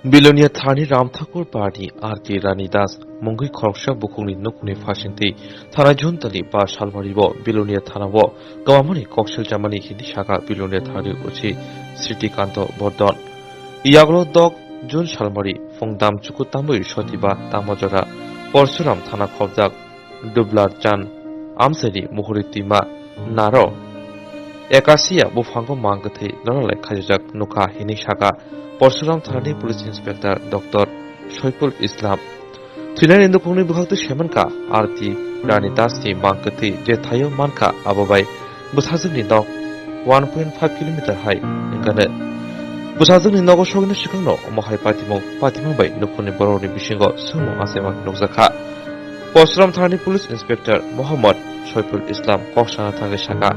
बिलोनिया थानी रामठाकुर party R K रानी दास मंगई खरगसा बुखुंगनि नखुनि फासिंथि थाना झुनतलि बा सालमारिबो बिलोनिया थानाबो गवामानि कक्सेल जामानि हिंदी शाखा बिलोनिया थानि उछि स्रितिकान्त बर्धन इयागलो दक जुन सालमारि फंदाम चुकुतामै सतिबा तामजरा परशुराम थाना खबजाक दुबलार चान आमसेनि मुहुरितिमा नारो एकासिया बुफांगो मांगथै नरलाय खाजिजाक नुखा हिंदी शाखा परशुराम थानानि पुलिस इन्सपेक्टर डॉक्टर शैफुल इस्लाम थुनायनि नखुंनि बुखाक्तु सेमनका आरती रानी दासनि मांकथि जे थायो मानखा आबाबाय बुसाजोंनि नक 1.5 किलोमीटर हाय इंगानो बुसाजोंनि नगो सगनो सिगांनो महाय पातिमंबाय नखुंनि बर'नि बिसिंगो सोमो आसेमा नगजाखा परशुराम थानानि पुलिस इन्सपेक्टर मोहम्मद शैफुल इस्लाम कक्साना थांगे शाखा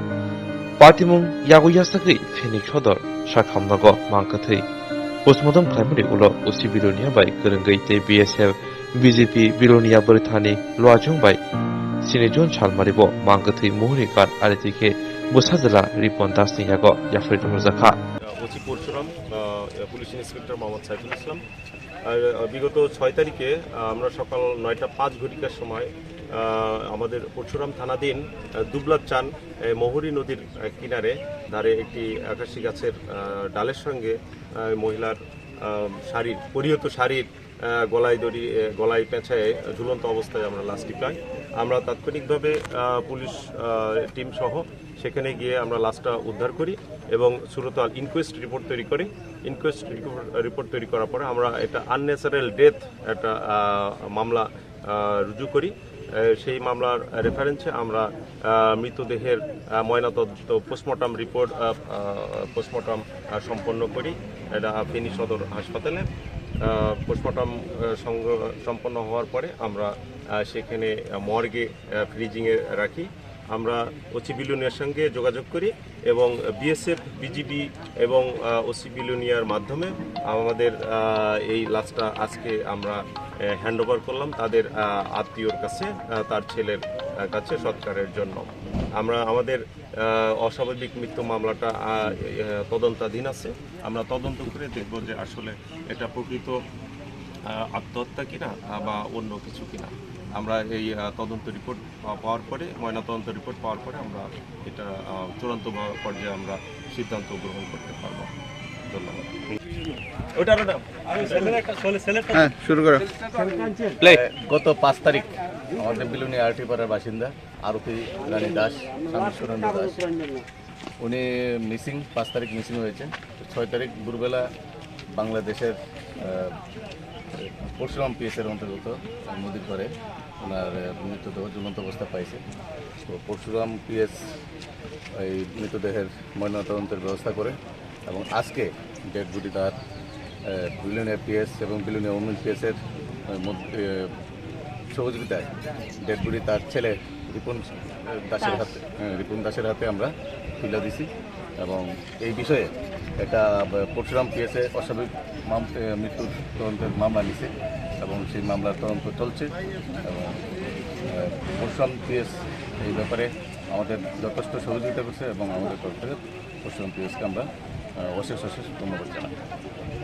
पातिमुं यागुयासागै फेनिक सदर शाखामनगो मांकथै पोस्टमर्टम खालामनाय उनाव उसी बिलोनिया बाय गोरोंगै ते बीएसएफ बीजेपी बिलोनिया बरथानि लुआजों बाय सिनेजन सालमारिबो मांगथै महरि काट आरिथिके बुसाजला रिपन दासनि यागो याफ्रिदम जाखा OC Parshuram police inspector Mohammad Saiful Islam আর বিগত 6 তারিখে আমরা সকাল 9টা 5 ঘটিকার সময় আমাদের পরশুরাম থানাধীন দুবলার চান মহুরী নদীর কিনারে ধারে একটি আকাশী গাছের ডালের সঙ্গে মহিলার শাড়ির পরিহিত শাড়ির গলায় পেঁচায় ঝুলন্ত অবস্থায় আমরা লাশটি পাই। আমরা তাৎক্ষণিকভাবে পুলিশ টিম সহ সেখানে গিয়ে আমরা লাশটা উদ্ধার করি এবং সুরতাল ইনকোয়েস্ট রিপোর্ট তৈরি করি। ইনকোয়েস্ট রিপোর্ট তৈরি করার পরে আমরা এটা আনন্যাচারাল ডেথ একটা মামলা রুজু করি। সেই মামলার রেফারেন্সে আমরা মৃতদেহের ময়নাতদন্ত পোস্টমর্টম সম্পন্ন করি এটা ফেনী সদর হাসপাতালে। পোস্টমর্টম সম্পন্ন হওয়ার পরে আমরা সেখানে মর্গে ফ্রিজিংয়ে রাখি। আমরা ওসি বিলোনিয়ার সঙ্গে যোগাযোগ করি এবং বিএসএফ বিজিবি এবং ওসি বিলোনিয়ার মাধ্যমে আমাদের এই লাশটা আজকে আমরা হ্যান্ডওভার করলাম তাদের আত্মীয়র কাছে, তার ছেলের কাছে সৎকারের জন্য। আমরা আমাদের অস্বাভাবিক মৃত্যু মামলাটা তদন্তাধীন আছে। আমরা তদন্ত করে দেখব যে আসলে এটা প্রকৃত আত্মহত্যা কিনা বা অন্য কিছু কিনা। আমরা এই তদন্ত রিপোর্ট পাওয়ার পরে ময়নাতদন্ত রিপোর্ট পাওয়ার পরে আমরা এটা চূড়ান্ত পর্যায়ে আমরা সিদ্ধান্ত গ্রহণ করতে পারবো। ধন্যবাদ। গত 5 তারিখ আমাদের বিলুনি আরটি পাড়ার বাসিন্দা আরতি রানী দাস, স্বামী সুরেন্দ্র দাস, উনি মিসিং 5 তারিখ মিসিং হয়েছে। 6 তারিখ ভোরবেলা বাংলাদেশের পরশুরাম পিএসের অন্তর্গত নদীর পাড়ে ওনার মৃতদেহ ঝুলন্ত অবস্থা পাইছে। তো পরশুরাম পিএস এই মৃতদেহের ময়নাতদন্তের ব্যবস্থা করে এবং আজকে ডেড বডি তার বিলোনিয়া পিএস এবং বিলোনিয়া ওমেন পিএসের সহযোগিতায় ডেড বডি তার ছেলে রিপন দাসের হাতে আমরা তুলে দিছি এবং এই বিষয়ে একটা পরশুরাম পিএসে অস্বাভাবিক মৃত্যুর তদন্তের মামলা নিছে এবং সেই মামলার তদন্ত চলছে এবং পরশুরাম পিএস এই ব্যাপারে আমাদের যথেষ্ট সহযোগিতা করছে এবং আমাদের তরফ থেকে পরশুরাম পিএসকে আমরা অশেষ ধন্যবাদ জানাই।